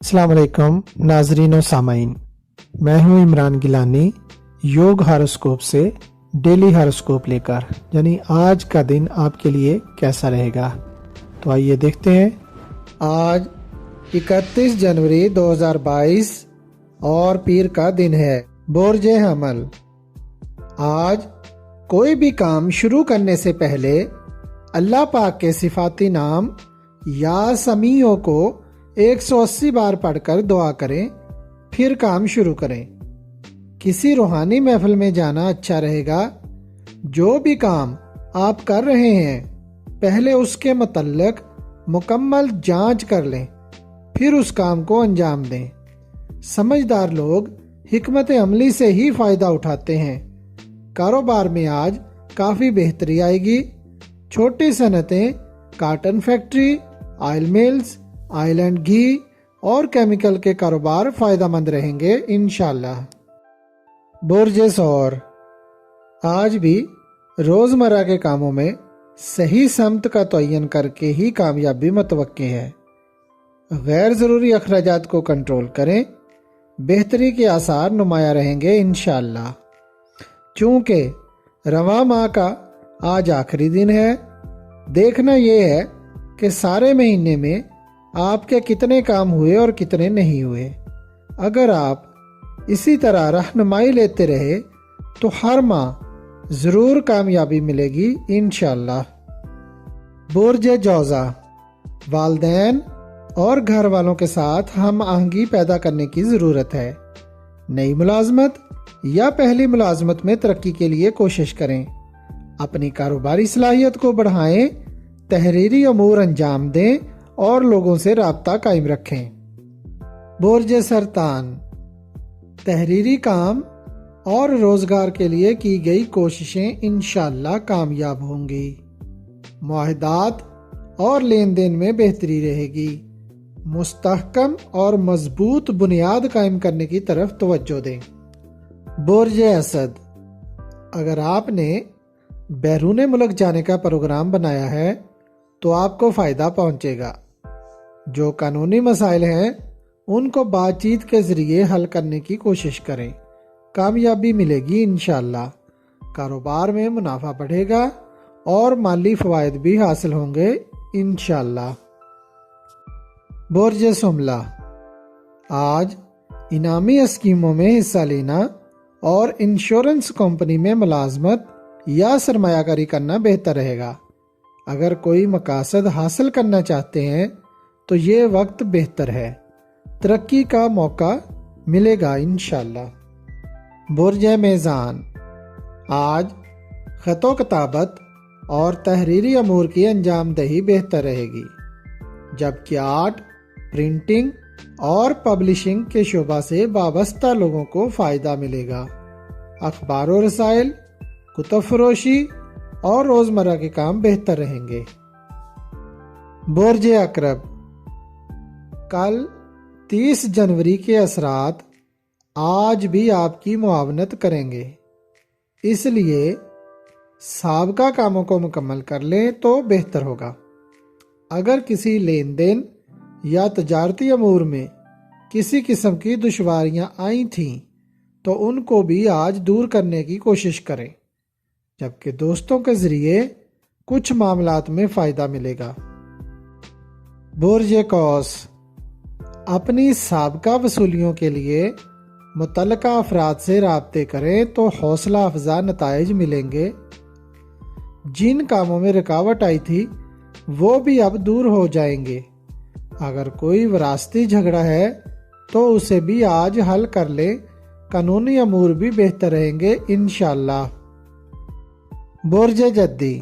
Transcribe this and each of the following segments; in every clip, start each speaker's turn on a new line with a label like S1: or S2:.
S1: अस्सलाम वालेकुम नाजरीन और सामाइन, मैं हूं इमरान गिलानी योग हॉरोस्कोप से डेली हॉरोस्कोप लेकर, यानी आज का दिन आपके लिए कैसा रहेगा। तो आइए देखते हैं। आज 31 जनवरी 2022 और पीर का दिन है। बोरजे हमल। आज कोई भी काम शुरू करने से पहले अल्लाह पाक के सिफाती नाम या समीओं को 180 बार पढ़कर दुआ करें, फिर काम शुरू करें। किसी रूहानी महफिल में जाना अच्छा रहेगा। जो भी काम आप कर रहे हैं पहले उसके मुतल्लिक मुकम्मल जांच कर लें, फिर उस काम को अंजाम दें। समझदार लोग हिकमत अमली से ही फायदा उठाते हैं। कारोबार में आज काफ़ी बेहतरी आएगी। छोटी सनतें, cotton factory, oil mills, oil and ghee और केमिकल के कारोबार फायदेमंद रहेंगे इंशाल्लाह। बुर्जे सौर। आज भी रोज़मर्रा के कामों में सही समत का तयन करके ही कामयाबी मुतवक्की है। गैर ज़रूरी अखराजात को कंट्रोल करें, बेहतरी के आसार नुमाया रहेंगे इंशाल्लाह। चूँकि रवां माह का आज आखिरी दिन है, देखना यह है कि सारे महीने में आपके कितने काम हुए और कितने नहीं हुए। अगर आप इसी तरह रहनुमाई लेते रहे तो हर माह ज़रूर कामयाबी मिलेगी इंशाल्लाह। बुर्ज जौज़ा। वालदैन और घर वालों के साथ हम आहंगी पैदा करने की ज़रूरत है। नई मुलाजमत या पहली मुलाजमत में तरक्की के लिए कोशिश करें। अपनी कारोबारी सलाहियत को बढ़ाएं, तहरीरी अमूर अंजाम दें और लोगों से राब्ता कायम रखें। बुर्ज सरतान। तहरीरी काम और रोजगार के लिए की गई कोशिशें इंशाल्लाह कामयाब होंगी। मुआहदात और लेन देन में बेहतरी रहेगी। मुस्तहकम और मजबूत बुनियाद कायम करने की तरफ तवज्जो दें। बुर्ज असद। अगर आपने बैरून मुल्क जाने का प्रोग्राम बनाया है तो आपको फ़ायदा पहुंचेगा। जो कानूनी मसाइल हैं उनको बातचीत के ज़रिए हल करने की कोशिश करें, कामयाबी मिलेगी इंशाल्लाह। कारोबार में मुनाफा बढ़ेगा और माली फ़वाइद भी हासिल होंगे इंशाल्लाह। बुर्ज सुमला। आज इनामी स्कीमों में हिस्सा लेना और इंश्योरेंस कंपनी में मुलाजमत या सरमायाकारी करना बेहतर रहेगा। अगर कोई मकासद हासिल करना चाहते हैं तो ये वक्त बेहतर है। तरक्की का मौका मिलेगा इंशाल्लाह। बुर्ज मेज़ान। आज ख़तो किताबत और तहरीरी अमूर की अंजाम दही बेहतर रहेगी, जबकि आर्ट, प्रिंटिंग और पब्लिशिंग के शोबा से वाबस्ता लोगों को फ़ायदा मिलेगा। अखबार और रसाइल, कुतुब फरोशी और रोज़मर्रा के काम बेहतर रहेंगे। बुर्ज अकरब। कल 30 जनवरी के असरात आज भी आपकी मुआवनत करेंगे, इसलिए साबका कामों को मुकम्मल कर लें तो बेहतर होगा। अगर किसी लेन देन या तजारती अमूर में किसी किस्म की दुश्वारियां आई थीं तो उनको भी आज दूर करने की कोशिश करें, जबकि दोस्तों के ज़रिए कुछ मामलात में फ़ायदा मिलेगा। बुर्ज कौस। अपनी साबका वसूलियों के लिए मुतल्लका अफराद से राब्ते करें तो हौसला अफजा नताइज मिलेंगे। जिन कामों में रुकावट आई थी वो भी अब दूर हो जाएंगे। अगर कोई विरासती झगड़ा है तो उसे भी आज हल कर लें, कानूनी अमूर भी बेहतर रहेंगे इंशाल्लाह। बुर्ज जद्दी।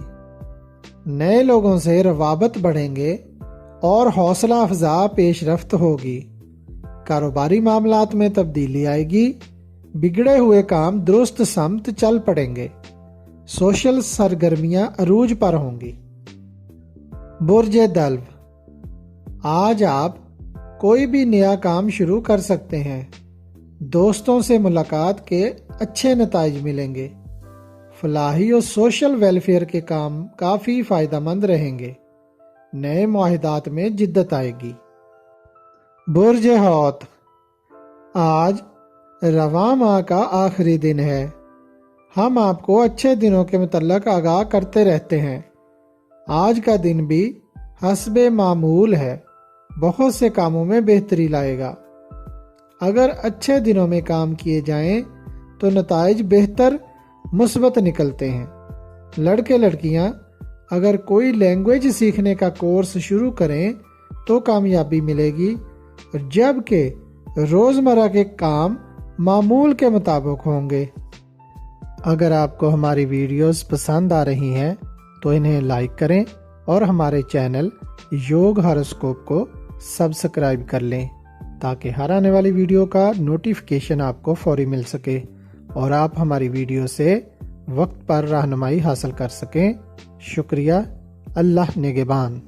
S1: नए लोगों से रवाबत बढ़ेंगे और हौसला अफजा पेशरफ्त होगी। कारोबारी मामलात में तब्दीली आएगी। बिगड़े हुए काम दुरुस्त समत चल पड़ेंगे। सोशल सरगर्मियां अरूज पर होंगी। बुर्ज दल्व। आज आप कोई भी नया काम शुरू कर सकते हैं। दोस्तों से मुलाकात के अच्छे नताइज मिलेंगे। फलाही और सोशल वेलफेयर के काम काफ़ी फ़ायदेमंद रहेंगे। नए मुआहिदात में जिद्दत आएगी। برج حوت، آج رواں ماہ کا آخری دن ہے۔ ہم آپ کو اچھے دنوں کے متعلق آگاہ کرتے رہتے ہیں۔ آج کا دن بھی حسب معمول ہے، بہت سے کاموں میں بہتری لائے گا۔ اگر اچھے دنوں میں کام کیے جائیں تو نتائج بہتر مثبت نکلتے ہیں۔ لڑکے لڑکیاں اگر کوئی لینگویج سیکھنے کا کورس شروع کریں تو کامیابی ملے گی، جبکہ روزمرہ کے کام معمول کے مطابق ہوں گے۔ اگر آپ کو ہماری ویڈیوز پسند آ رہی ہیں تو انہیں لائک کریں اور ہمارے چینل یوگ ہاروسکوپ کو سبسکرائب کر لیں تاکہ ہر آنے والی ویڈیو کا نوٹیفیکیشن آپ کو فوری مل سکے اور آپ ہماری ویڈیو سے وقت پر رہنمائی حاصل کر سکیں۔ شکریہ۔ اللہ نگہبان۔